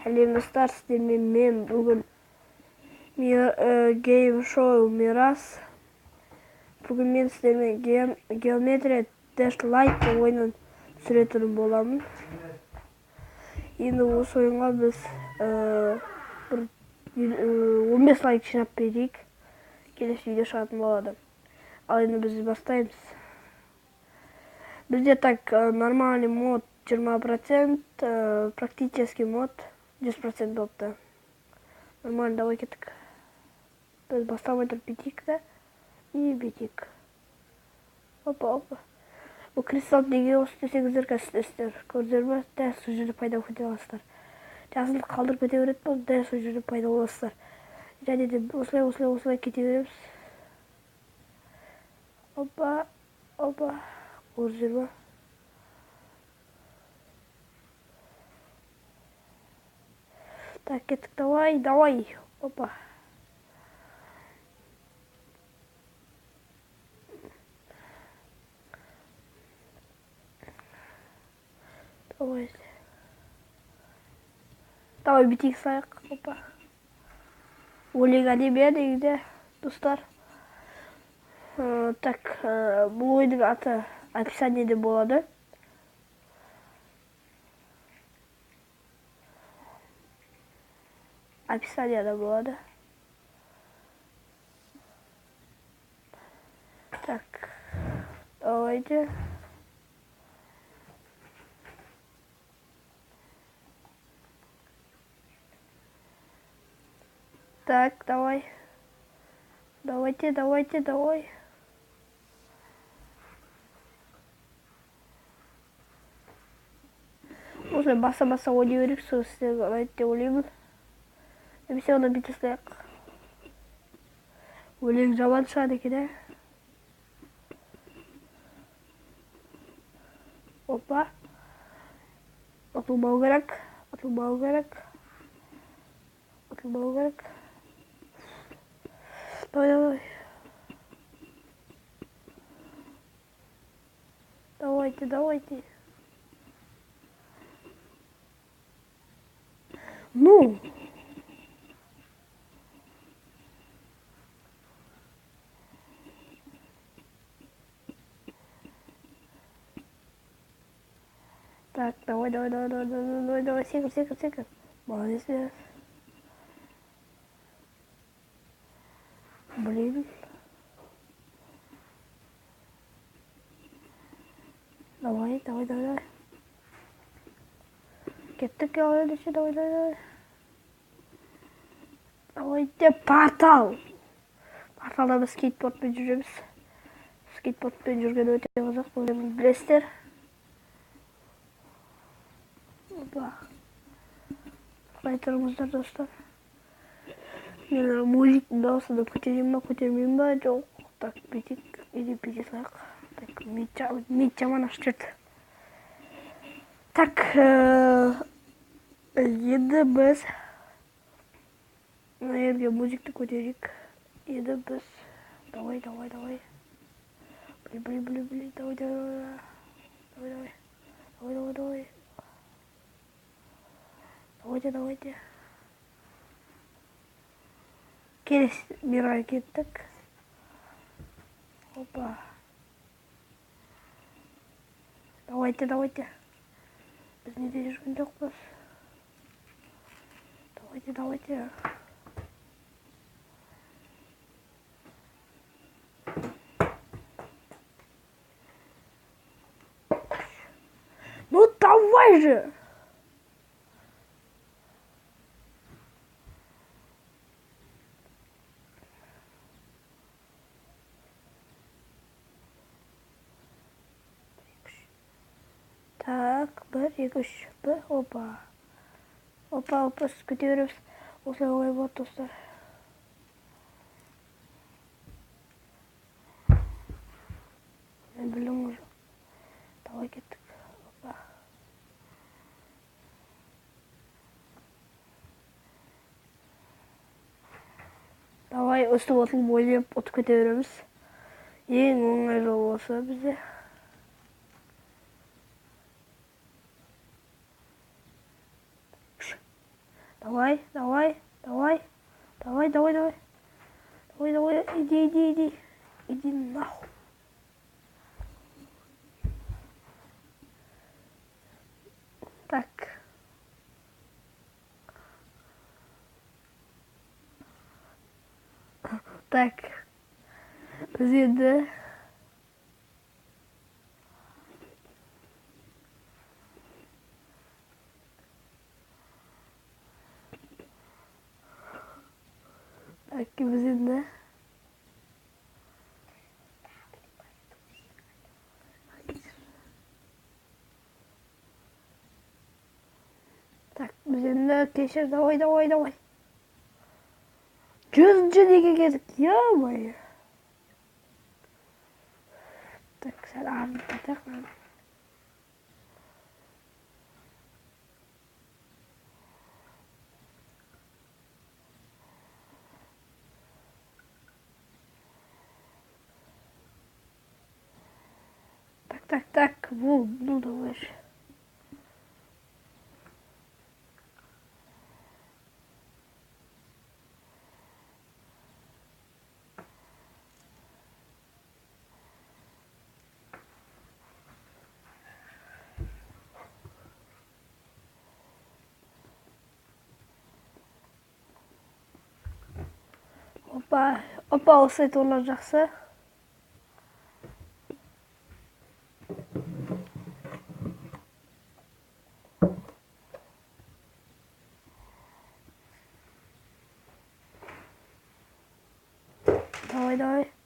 Сәлем достар, сіздермен мен бүгін Game Show Мирас. Бүгін мен сіздермен Geometry Dash Light ойынын түсіретін боламын. Енді осы ойынға біз 15 лайк жинап берейік. Келесі видео шығатын болады. Ал енді біз бастаймыз. Бізде так нормальный мод 20%, практический мод 10% болыпты. Нормально, давай кеттік. Біз бастамай тұрып бетейік та. И бетейік. Опа. Бұл кристалл неге осы десеңіздер кәсістер. Көрдер ма? Дәл сол жерде пайда кете аласыздар. Жасылды қалдырып кете береді бол, дәл сол жерде пайда боласыздар. Және де осылай кете береміз. Опа. Көрдер ма? Так, кеттік, давай. Опа. Давай битейік сайық. Опа. Олег әдебе дегенде, достар. Так, бұл ойының аты описаниеде болады. Описаниеде болады. Так, давайте. Так, давай. Давайте. Осылай баса ойнай берейік, сол сіздер ұнайды деп ойлаймын. Немесе оны бите салайық. Өлең жаман шығады екен, Опа. Атылмау керек. Давай. Давайте. Ну. Так, давай. Секунд. Молодец. Блин. Давай. Кеттік, давай. Давайте портал. Порталда біз скейтбордпен жүреміз. Скейтбордпен жүрген өте қызық, бұны білесіздер. Опа. Қайтырыңыздар, достар. Мен музиктің дауысында көтермеймін ба? Жоқ. Так, бетейік. Бете салайық. Так, мид жаман ашып жүрді. Так, енді біз мына жерге музикті көтерейік. Енді біз давай. Блин, давайте. Келесі мирға кеттік. Опа. Давайте. Біз неде жүрген жоқпыз. Давайте. Ну давай же! Так, 1, 2, 3, опа. Опа, көтереміз. Осылай ой болады, достар. Мен білім уже. Давай кеттік. Опа. Давай өстіп отылып ойлап отып кете береміз. Ең оңай жол болса бізде. Давай, давай, давай. Давай, давай, давай. Давай, давай, иди, иди, иди. Иди нахуй. Так. Так. Biz endi biz endi так, biz endi keşir, давай, давай, давай. 100-cü lige geldik. Ya boy. Так, sen ağrını tak lan. Так, так, так. Bu, ну давай. Hoppa, hoppa olsaydı olacaksa. Давай, давай.